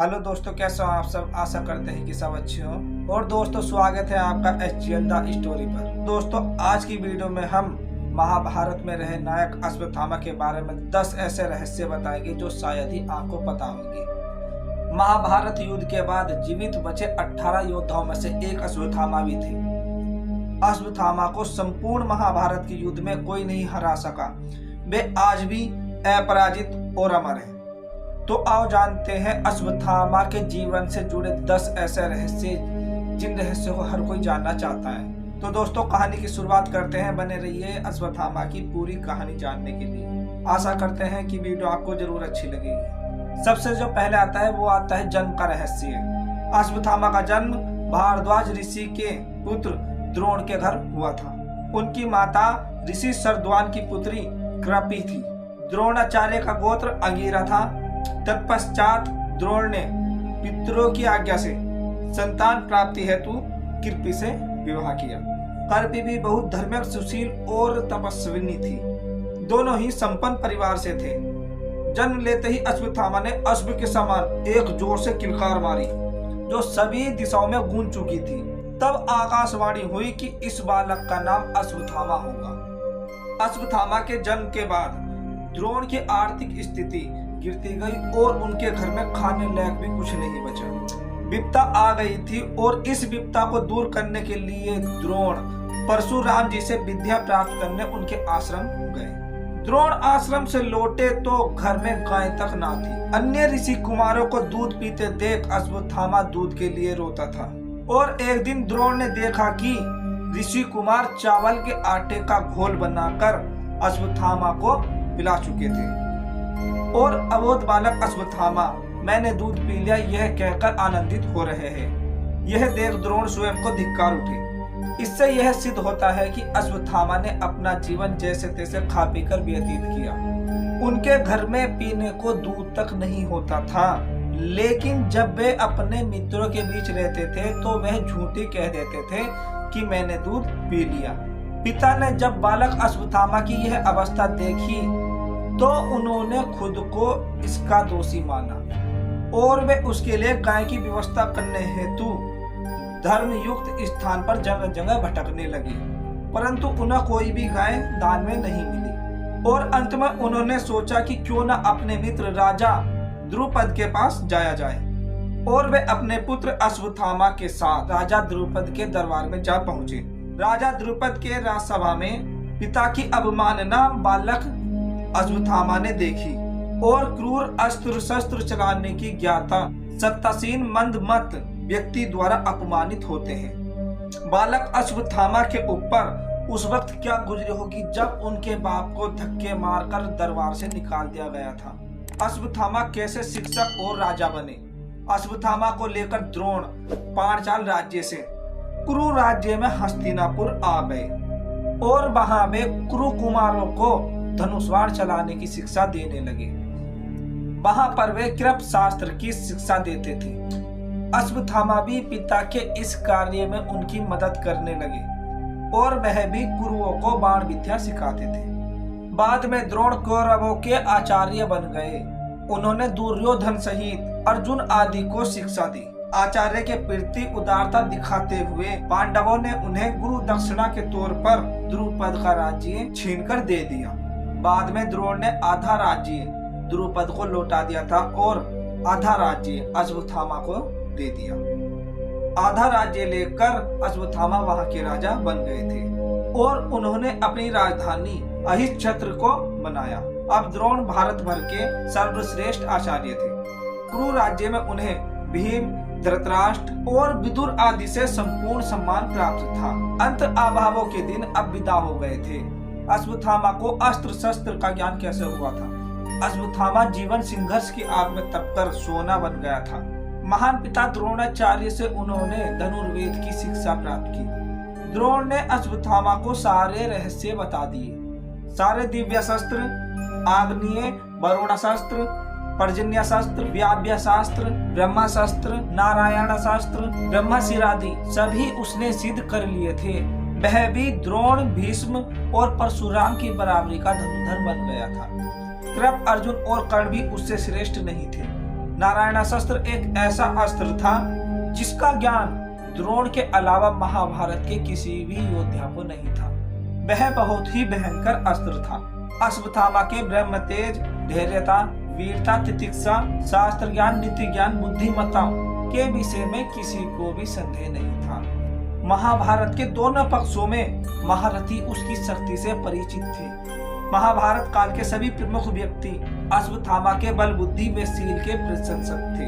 Hello दोस्तों, कैसे हो आप सब। आशा करते हैं कि सब अच्छे हो। और दोस्तों, स्वागत है आपका HGL द स्टोरी पर। दोस्तों, आज की वीडियो में हम महाभारत में रहे नायक अश्वत्थामा के बारे में 10 ऐसे रहस्य बताएंगे जो शायद ही आपको पता होंगे। महाभारत युद्ध के बाद जीवित बचे 18 योद्धाओं में से एक अश्वत्थामा भी थे। अश्वत्थामा को संपूर्ण महाभारत के युद्ध में कोई नहीं हरा सका। वे आज भी अपराजित और अमर है। तो आओ जानते हैं अश्वत्थामा के जीवन से जुड़े 10 ऐसे रहस्य जिन रहस्यों को हर कोई जानना चाहता है। तो दोस्तों, कहानी की शुरुआत करते हैं। बने रहिए अश्वत्थामा की पूरी कहानी जानने के लिए। आशा करते हैं कि वीडियो आपको जरूर अच्छी लगेगी। सबसे जो पहले आता है वो आता है जन्म का रहस्य। अश्वत्थामा का जन्म भारद्वाज ऋषि के पुत्र द्रोण के घर हुआ था। उनकी माता ऋषि शरद्वान की पुत्री कृपि थी। द्रोणाचार्य का गोत्र अंगिरा था। तत्पश्चात द्रोण ने पितरों की आज्ञा से संतान प्राप्ति हेतु कृपि से विवाह किया। कृपि भी बहुत धार्मिक, सुशील और तपस्विनी थी। दोनों ही संपन्न परिवार से थे। जन्म लेते ही अश्वत्थामा ने अश्व के समान एक जोर से किलकार मारी जो सभी दिशाओं में गूंज चुकी थी। तब आकाशवाणी हुई कि इस बालक का नाम अश्वत्थामा होगा। अश्वत्थामा के जन्म के बाद द्रोण की आर्थिक स्थिति गिरती गई और उनके घर में खाने लायक भी कुछ नहीं बचा। विपदा आ गई थी और इस विपदा को दूर करने के लिए द्रोण परशुराम जी से विद्या प्राप्त करने उनके आश्रम गए। द्रोण आश्रम से लौटे तो घर में गाय तक ना थी। अन्य ऋषि कुमारों को दूध पीते देख अश्वत्थामा दूध के लिए रोता था। और एक दिन द्रोण ने देखा कि ऋषि कुमार चावल के आटे का घोल बनाकर अश्वत्थामा को पिला चुके थे और अबोध बालक अश्वत्थामा मैंने दूध पी लिया यह कहकर आनंदित हो रहे हैं। यह देख द्रोण स्वयं को धिक्कार उठे। इससे यह सिद्ध होता है कि अश्वत्थामा ने अपना जीवन जैसे तैसे खा पीकर व्यतीत किया। उनके घर में पीने को दूध तक नहीं होता था, लेकिन जब वे अपने मित्रों के बीच रहते थे तो वह झूठी कह देते थे कि मैंने दूध पी लिया। पिता ने जब बालक अश्वत्थामा की यह अवस्था देखी तो उन्होंने खुद को इसका दोषी माना और वे उसके लिए गाय की व्यवस्था करने हेतु धर्म युक्त स्थान पर जगह जगह भटकने लगे, परंतु उन्हें कोई भी गाय दान में नहीं मिली। और अंत में उन्होंने सोचा कि क्यों न अपने मित्र राजा द्रुपद के पास जाया जाए। और वे अपने पुत्र अश्वत्थामा के साथ राजा द्रुपद के दरबार में जा पहुंचे। राजा द्रुपद के राजसभा में पिता की अवमानना बालक अश्वत्थामा ने देखी और क्रूर अस्त्र शस्त्र चलाने की ज्ञाता सत्तासीन मंदमत व्यक्ति द्वारा अपमानित होते हैं। बालक अश्वत्थामा के ऊपर उस वक्त क्या गुजरी होगी जब उनके बाप को धक्के मारकर दरबार से निकाल दिया गया था। अश्वत्थामा कैसे शिक्षक और राजा बने। अश्वत्थामा को लेकर द्रोण पांचाल राज्य से कुरु राज्य में हस्तिनापुर आ गए और वहां वे कुरु कुमारों को धनुष्वाण चलाने की शिक्षा देने लगे। वहां पर वे कृप शास्त्र की शिक्षा देते थे। अश्वत्थामा भी पिता के इस कार्य में उनकी मदद करने लगे और वह भी गुरुओं को बाण विद्या सिखाते थे। बाद में द्रोण कौरवों के आचार्य बन गए। उन्होंने दुर्योधन सहित अर्जुन आदि को शिक्षा दी। आचार्य के प्रति उदारता दिखाते हुए पांडवों ने उन्हें गुरु दक्षिणा के तौर पर द्रुपद का राज्य छीनकर दे दिया। बाद में द्रोण ने आधा राज्य द्रुपद को लौटा दिया था और आधा राज्य अश्वत्थामा को दे दिया। आधा राज्य लेकर अश्वत्थामा वहां के राजा बन गए थे और उन्होंने अपनी राजधानी अहिच्छत्र को बनाया। अब द्रोण भारत भर के सर्वश्रेष्ठ आचार्य थे। कुरु राज्य में उन्हें भीम, धृतराष्ट्र और विदुर आदि से संपूर्ण सम्मान प्राप्त था। अंत अभावों के दिन अब विदा हो गए थे। अश्वत्थामा को अस्त्र शस्त्र का ज्ञान कैसे हुआ था। अश्वत्थामा जीवन संघर्ष की आग में तपकर सोना बन गया था। महान पिता द्रोणाचार्य से उन्होंने धनुर्वेद की शिक्षा प्राप्त की। द्रोण ने अश्वत्थामा को सारे रहस्य बता दिए। सारे दिव्य शस्त्र, आग्नेय, वरुणास्त्र, पर्जन्य शास्त्र, व्याव्य शास्त्र, ब्रह्मास्त्र, नारायण शास्त्र, ब्रह्मशिरादि सभी उसने सिद्ध कर लिए थे। वह भी द्रोण, भीष्म और परशुराम की बराबरी का धनुर्धर बन गया था। कृप, अर्जुन और कर्ण भी उससे श्रेष्ठ नहीं थे। नारायणास्त्र एक ऐसा अस्त्र था जिसका ज्ञान द्रोण के अलावा महाभारत के किसी भी योद्धा को नहीं था। वह बहुत ही भयंकर अस्त्र था। अश्वत्थामा के ब्रह्म तेज, धैर्यता, वीरता, तितिक्षा, शास्त्र ज्ञान, नीति ज्ञान, बुद्धिमत्ता के विषय में किसी को भी संदेह नहीं था। महाभारत के दोनों पक्षों में महारथी उसकी शक्ति से परिचित थे। महाभारत काल के सभी प्रमुख व्यक्ति अश्वत्थामा के बल, बुद्धि व शील के प्रशंसक थे।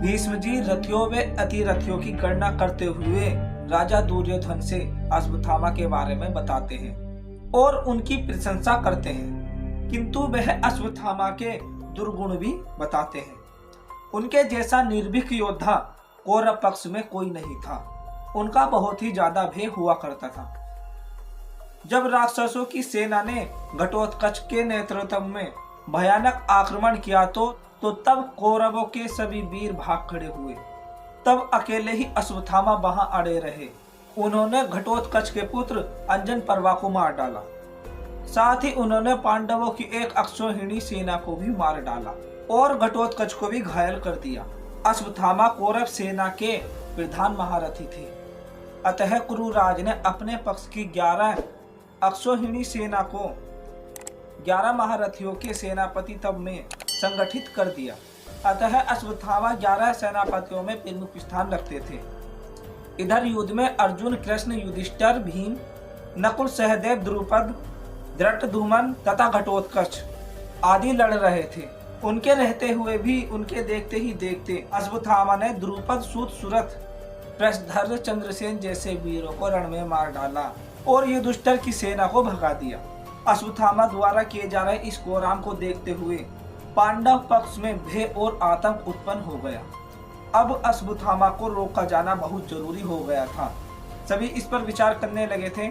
भीष्म जी रथियों व अतिरथियों की गणना करते हुए राजा दुर्योधन से अश्वत्थामा के बारे में बताते हैं और उनकी प्रशंसा करते हैं, किंतु वह अश्वत्थामा के दुर्गुण भी बताते हैं। उनके जैसा निर्भीक योद्धा कौरव पक्ष में कोई नहीं था। उनका बहुत ही ज्यादा भय हुआ करता था। जब राक्षसों की सेना ने घटोत्कच के नेतृत्व में भयानक आक्रमण किया तो तब कौरवों के सभी वीर भाग खड़े हुए। तब अकेले ही अश्वत्थामा वहां अड़े रहे। उन्होंने घटोत्कच के पुत्र अंजन पर्वा को मार डाला। साथ ही उन्होंने पांडवों की एक अक्षौहिणी सेना को भी मार डाला और घटोत्कच को भी घायल कर दिया। अश्वत्थामा कौरव सेना के प्रधान महारथी थे। अतः कुरुराज ने अपने पक्ष की 11 अक्षौहिणी सेना को 11 महारथियों के सेनापति तब में संगठित कर दिया। अतः अश्वत्थामा 11 सेनापतियों में प्रमुख स्थान रखते थे। इधर युद्ध में अर्जुन, कृष्ण, युधिष्ठिर, भीम, नकुल, सहदेव, द्रुपद, धृष्टद्युम्न तथा घटोत्कच आदि लड़ रहे थे। उनके रहते हुए भी, उनके देखते ही देखते अश्वत्थामा ने द्रुपद, सूत, सुरथ, प्रशधर, चंद्रसेन जैसे वीरों को रण में मार डाला और युधिष्ठिर की सेना को भगा दिया। अश्वत्थामा द्वारा किए जा रहे इस कोराम को देखते हुए पांडव पक्ष में भय और आतंक उत्पन्न हो गया। अब अश्वत्थामा को रोका जाना बहुत जरूरी हो गया था। सभी इस पर विचार करने लगे थे,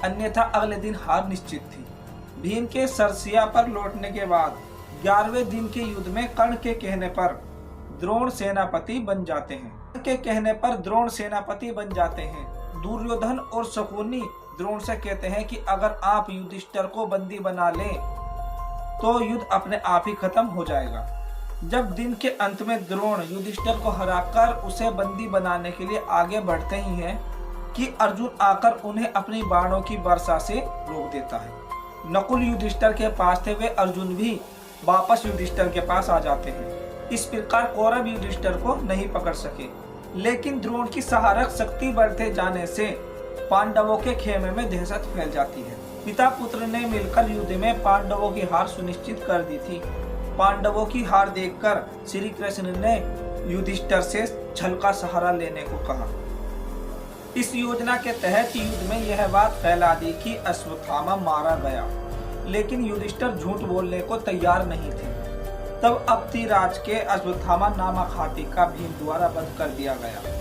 अन्यथा अगले दिन हार निश्चित थी। भीम के सरसिया पर लौटने के बाद 11वें दिन के युद्ध में कर्ण के कहने पर द्रोण सेनापति बन जाते हैं। दुर्योधन और शकुनी द्रोण से कहते हैं कि अगर आप युधिष्ठिर को बंदी बना लें तो युद्ध अपने आप ही खत्म हो जाएगा। जब दिन के अंत में द्रोण युधिष्ठिर को हराकर उसे बंदी बनाने के लिए आगे बढ़ते ही हैं कि अर्जुन आकर उन्हें अपनी बाणों की वर्षा से रोक देता है। नकुल युधिष्ठिर के पास थे, वे अर्जुन भी वापस युधिष्ठिर के पास आ जाते हैं। इस प्रकार कौरव युधिष्ठिर को नहीं पकड़ सके, लेकिन द्रोण की सहारक शक्ति बढ़ते जाने से पांडवों के खेमे में दहशत फैल जाती है। पिता पुत्र ने मिलकर युद्ध में पांडवों की हार सुनिश्चित कर दी थी। पांडवों की हार देखकर श्री कृष्ण ने युधिष्ठिर से छल का सहारा लेने को कहा। इस योजना के तहत युद्ध में यह बात फैला दी कि अश्वत्थामा मारा गया, लेकिन युधिष्ठिर झूठ बोलने को तैयार नहीं थे। तब अप्तिराज के अश्वत्थामा नामक हाथी का भीम द्वारा वध कर दिया गया।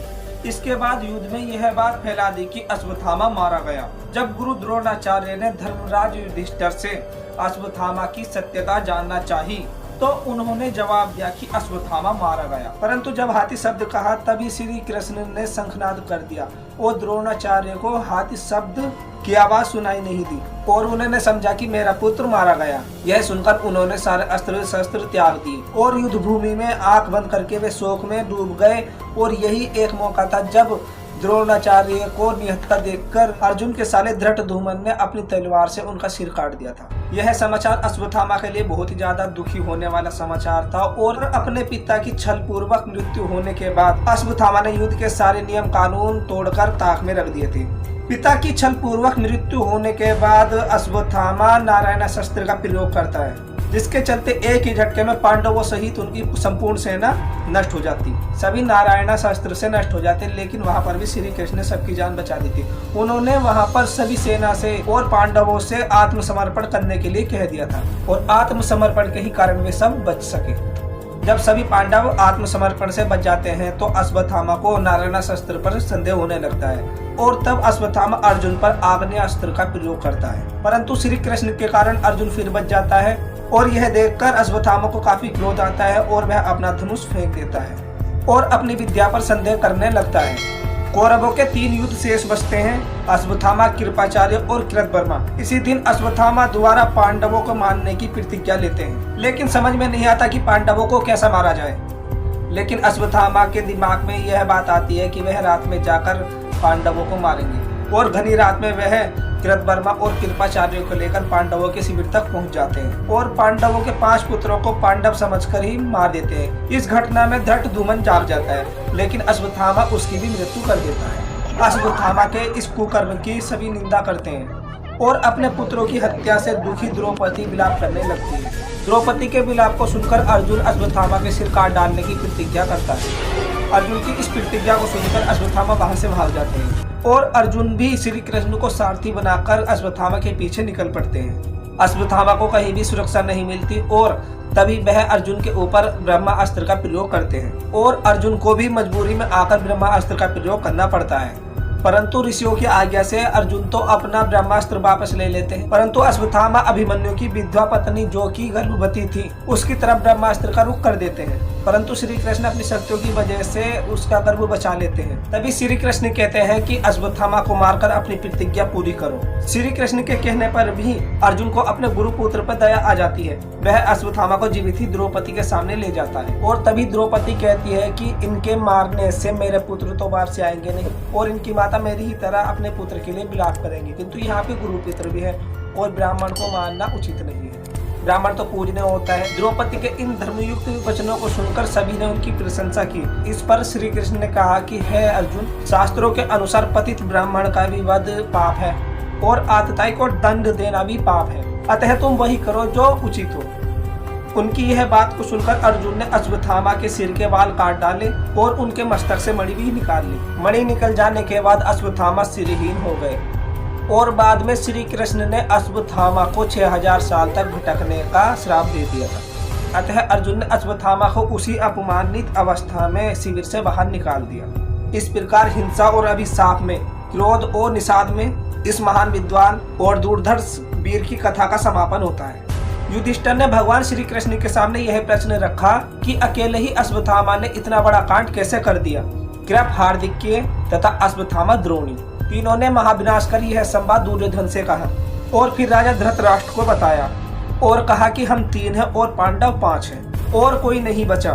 इसके बाद युद्ध में यह बात फैला दी कि अश्वत्थामा मारा गया। जब गुरु द्रोणाचार्य ने धर्मराज युधिष्ठिर से अश्वत्थामा की सत्यता जानना चाही तो उन्होंने जवाब दिया कि अश्वत्थामा मारा गया। परंतु जब हाथी शब्द कहा तभी श्री कृष्ण ने शंखनाद कर दिया और द्रोणाचार्य को हाथी शब्द की आवाज सुनाई नहीं दी और उन्होंने समझा कि मेरा पुत्र मारा गया। यह सुनकर उन्होंने सारे अस्त्र शस्त्र त्याग दिए और युद्ध भूमि में आंख बंद करके वे शोक में डूब गए। और यही एक मौका था जब द्रोणाचार्य को निहत्था देखकर अर्जुन के साले धृष्टद्युम्न ने अपनी तलवार से उनका सिर काट दिया था। यह समाचार अश्वत्थामा के लिए बहुत ही ज्यादा दुखी होने वाला समाचार था और अपने पिता की छल पूर्वक मृत्यु होने के बाद अश्वत्थामा ने युद्ध के सारे नियम कानून तोड़कर ताक में रख दिए थे। पिता की छल पूर्वक मृत्यु होने के बाद अश्वत्थामा नारायणास्त्र का प्रयोग करता है, जिसके चलते एक ही झटके में पांडवों सहित उनकी संपूर्ण सेना नष्ट हो जाती। सभी नारायणास्त्र से नष्ट हो जाते, लेकिन वहां पर भी श्री कृष्ण ने सबकी जान बचा दी थी। उन्होंने वहां पर सभी सेना से और पांडवों से आत्मसमर्पण करने के लिए कह दिया था और आत्मसमर्पण के ही कारण वे सब बच सके। जब सभी पांडव आत्मसमर्पण से बच जाते हैं तो अश्वत्थामा को नारायणास्त्र पर संदेह होने लगता है और तब अश्वत्थामा अर्जुन पर आग्नेयास्त्र का प्रयोग करता है, परंतु श्री कृष्ण के कारण अर्जुन फिर बच जाता है और यह देखकर अश्वत्थामा को काफी क्रोध आता है और वह अपना धनुष फेंक देता है और अपनी विद्या पर संदेह करने लगता है। कौरवों के 3 युद्ध शेष बचते हैं, अश्वत्थामा, कृपाचार्य और कृतवर्मा। इसी दिन अश्वत्थामा द्वारा पांडवों को मारने की प्रतिज्ञा लेते हैं, लेकिन समझ में नहीं आता कि पांडवों को कैसा मारा जाए। लेकिन अश्वत्थामा के दिमाग में यह बात आती है कि वह रात में जाकर पांडवों को मारेंगे और घनी रात में वह कृतवर्मा और कृपाचार्यों को लेकर पांडवों के शिविर तक पहुंच जाते हैं और पांडवों के 5 पुत्रों को पांडव समझकर ही मार देते हैं। इस घटना में धृष्टद्युम्न जाग जाता है, लेकिन अश्वत्थामा उसकी भी मृत्यु कर देता है। अश्वत्थामा के इस कुकर्म की सभी निंदा करते हैं और अपने पुत्रों की हत्या से दुखी द्रौपदी विलाप करने लगती है। द्रौपदी के विलाप को सुनकर अर्जुन अश्वत्थामा के सिर काट डालने की प्रतिज्ञा करता है। अर्जुन की इस प्रतिज्ञा को सुनकर अश्वत्थामा वहां से भाग जाते हैं और अर्जुन भी श्री कृष्ण को सारथी बनाकर अश्वत्थामा के पीछे निकल पड़ते हैं। अश्वत्थामा को कहीं भी सुरक्षा नहीं मिलती और तभी वह अर्जुन के ऊपर ब्रह्मास्त्र का प्रयोग करते हैं और अर्जुन को भी मजबूरी में आकर ब्रह्मास्त्र का प्रयोग करना पड़ता है। परंतु ऋषियों की आज्ञा से अर्जुन तो अपना ब्रह्मास्त्र वापस ले लेते हैं, परंतु अश्वत्थामा अभिमन्यु की विधवा पत्नी जो कि गर्भवती थी उसकी तरफ ब्रह्मास्त्र का रुख कर देते हैं, परंतु श्री कृष्ण अपनी शक्तियों की वजह से उसका गर्भ बचा लेते हैं। तभी श्री कृष्ण कहते हैं कि अश्वत्थामा को मारकर अपनी प्रतिज्ञा पूरी करो। श्री कृष्ण के कहने पर भी अर्जुन को अपने गुरु पुत्र पर दया आ जाती है। वह अश्वत्थामा को जीवित ही द्रौपदी के सामने ले जाता है और तभी द्रौपदी कहती है कि इनके मारने से मेरे पुत्र तो बाहर से आएंगे नहीं और इनकी माता मेरी ही तरह अपने पुत्र के लिए विलाप करेंगे, किंतु यहाँ पे गुरु पुत्र भी है और ब्राह्मण को मारना उचित नहीं है, ब्राह्मण तो पूजनीय होता है। द्रौपदी के इन धर्मयुक्त वचनों को सुनकर सभी ने उनकी प्रशंसा की। इस पर श्री कृष्ण ने कहा कि हे अर्जुन, शास्त्रों के अनुसार पतित ब्राह्मण का भी वध पाप है और आतताई को दंड देना भी पाप है, अतः तुम वही करो जो उचित हो। उनकी यह बात को सुनकर अर्जुन ने अश्वत्थामा के सिर के बाल काट डाले और उनके मस्तक से मणि भी निकाल ली। मणि निकल जाने के बाद अश्वत्थामा सिरहीन हो गए और बाद में श्री कृष्ण ने अश्वत्थामा को 6000 साल तक भटकने का श्राप दे दिया था। अतः अर्जुन ने अश्वत्थामा को उसी अपमानित अवस्था में शिविर से बाहर निकाल दिया। इस प्रकार हिंसा और अभिशाप में, क्रोध और निषाद में इस महान विद्वान और दूरदर्श वीर की कथा का समापन होता है। युधिष्ठिर ने भगवान श्री कृष्ण के सामने यह प्रश्न रखा कि अकेले ही अश्वत्थामा ने इतना बड़ा कांड कैसे कर दिया। कृप, हार्दिक्य तथा अश्वत्थामा द्रोणी तीनों ने महाविनाश कर यह संवाद दुर्योधन से कहा और फिर राजा धृतराष्ट्र को बताया और कहा कि हम 3 हैं और पांडव 5 हैं और कोई नहीं बचा।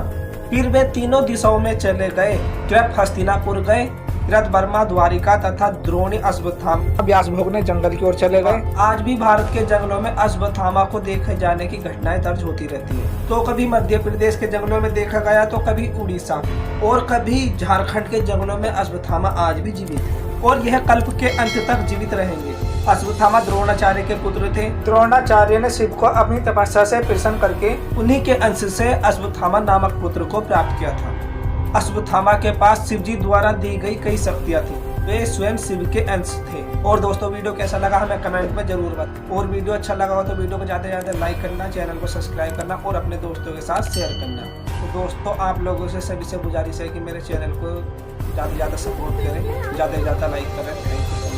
फिर वे तीनों दिशाओं में चले गए। कृप हस्तिनापुर गए, कृतवर्मा द्वारिका तथा द्रोणी अश्वत्थामा व्यास भोगने जंगल की ओर चले गए। आज भी भारत के जंगलों में अश्वत्थामा को देखे जाने की घटनाएं दर्ज होती रहती है। तो कभी मध्य प्रदेश के जंगलों में देखा गया, तो कभी उड़ीसा और कभी झारखंड के जंगलों में अश्वत्थामा आज भी जीवित है और यह कल्प के अंत तक जीवित रहेंगे। अश्वत्थामा द्रोणाचार्य के पुत्र थे। द्रोणाचार्य ने शिव को अपनी तपस्या से प्रसन्न करके उन्हीं के अंश से अश्वत्थामा नामक पुत्र को प्राप्त किया था। अश्वत्थामा के पास शिव जी द्वारा दी गई कई शक्तियां थी, वे स्वयं शिव के अंश थे। और दोस्तों, वीडियो कैसा लगा हमें कमेंट में जरूर बताएं और वीडियो अच्छा लगा हो तो वीडियो को ज्यादा से ज्यादा लाइक करना, चैनल को सब्सक्राइब करना और अपने दोस्तों के साथ शेयर करना। तो दोस्तों, आप लोगों से सभी से गुजारिश है कि मेरे चैनल को ज़्यादा से ज़्यादा सपोर्ट करें, ज़्यादा से ज़्यादा लाइक करें। Thank you.